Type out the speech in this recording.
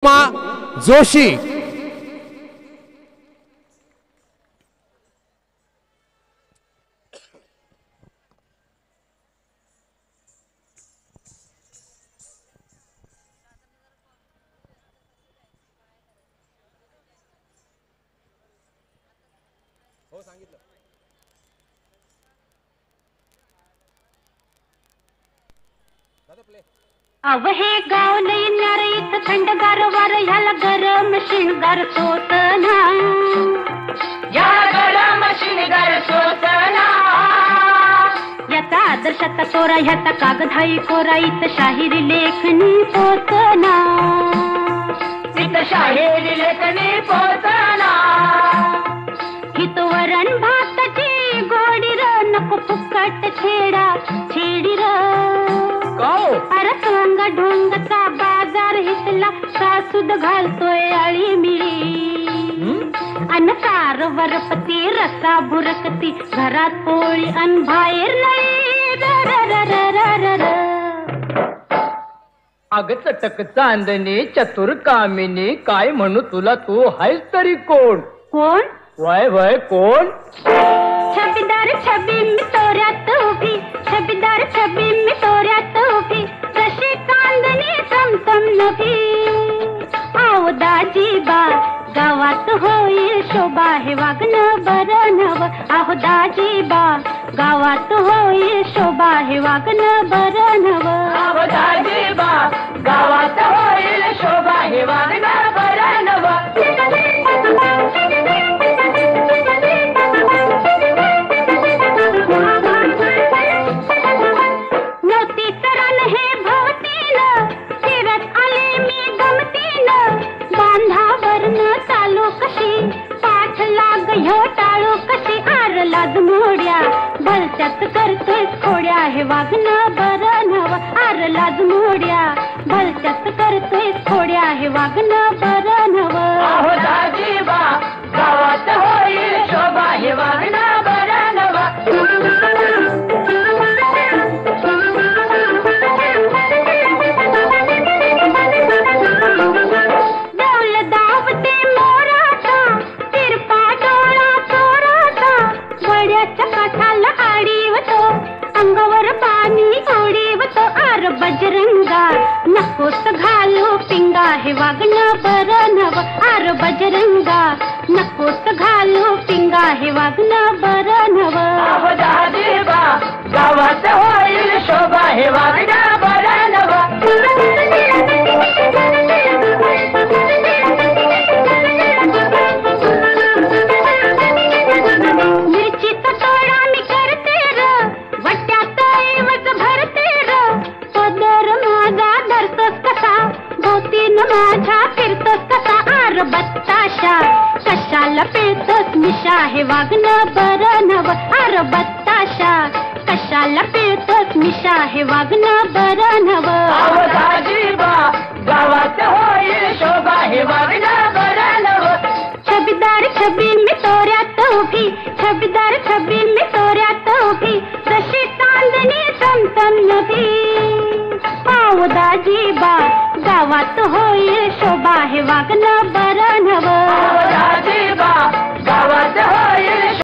जोशी हो सांगितलं दादा प्ले अव हे गाव लई न्यारीत थंडगार वार ह्याला गरम शिणगार सोसना या गरम शिणगार सोसना याचा आदर्शाचा तोरा ह्याचा कागदाई कोरा इत शाहिरी लेखनी पोचना इत शाहिरी लेखनी पोचना हित वरण भाताची गोडी र नको फुकट छेडा छेडी र अरे सोंगा ढोंगचा बाजार हिसला सासूद घालतोय आळी मिळी अन कारवरपती रसा भुरकती घरात पोळी अन बाहेर नाही अग चटक चांदणी चतुर कामिनी काय म्हणू तुला तू हायस तरी कोण कोण वय वय कोण छबीदार छबी मी तोऱ्यात उभी छबीदार छबी मी तोऱ्यात उभी कशी चांदणी चमचम नभी आव दाजीबा गावात होईल शोभा हे वागणं बरं नव आहो दाजीबा गावात होईल शोभा हे वागणं बरं नव आहो दाजीबा गावात होईल शोभा हे वागणं बरं नव भलत्यात करतोय खोड्या हे वागणं बरं नव आर लाज मोड्या भलत्यात करतोय खोड्या हे वागणं बरं नव आहो दाजीबा गावात होईल शोभा हे वागणं बरं नव बजरंगा नकोस घालू पिंगा हे वागणं बरं नव आर बजरंगा नकोस घालू पिंगा हे वागणं बरं नव आहो दाजीबा गावात होईल शोभा हे वागणं बरं नव मिरचीचा तोडा मी करते र वट्यात ऐवज भरते र पदर माझा धरतोस कसा भोवतीन माझ्या फिरतोस कसा आर बत्ताशा कशाला पिळतोस मिशा हे वागणं बरं नव आर बत्ताशा कशाला पिळतोस मिशा हे वागणं बरं नव आहो दाजीबा गावात होईल शोभा हे वागणं बरं नव छबीदार छबी मी तोऱ्यात उभी छबीदार छबी मी तोऱ्यात उभी कशी चांदणी चमचम नभी पाव दाजीबा गावात होईल शोभा हे वागणं बरं नव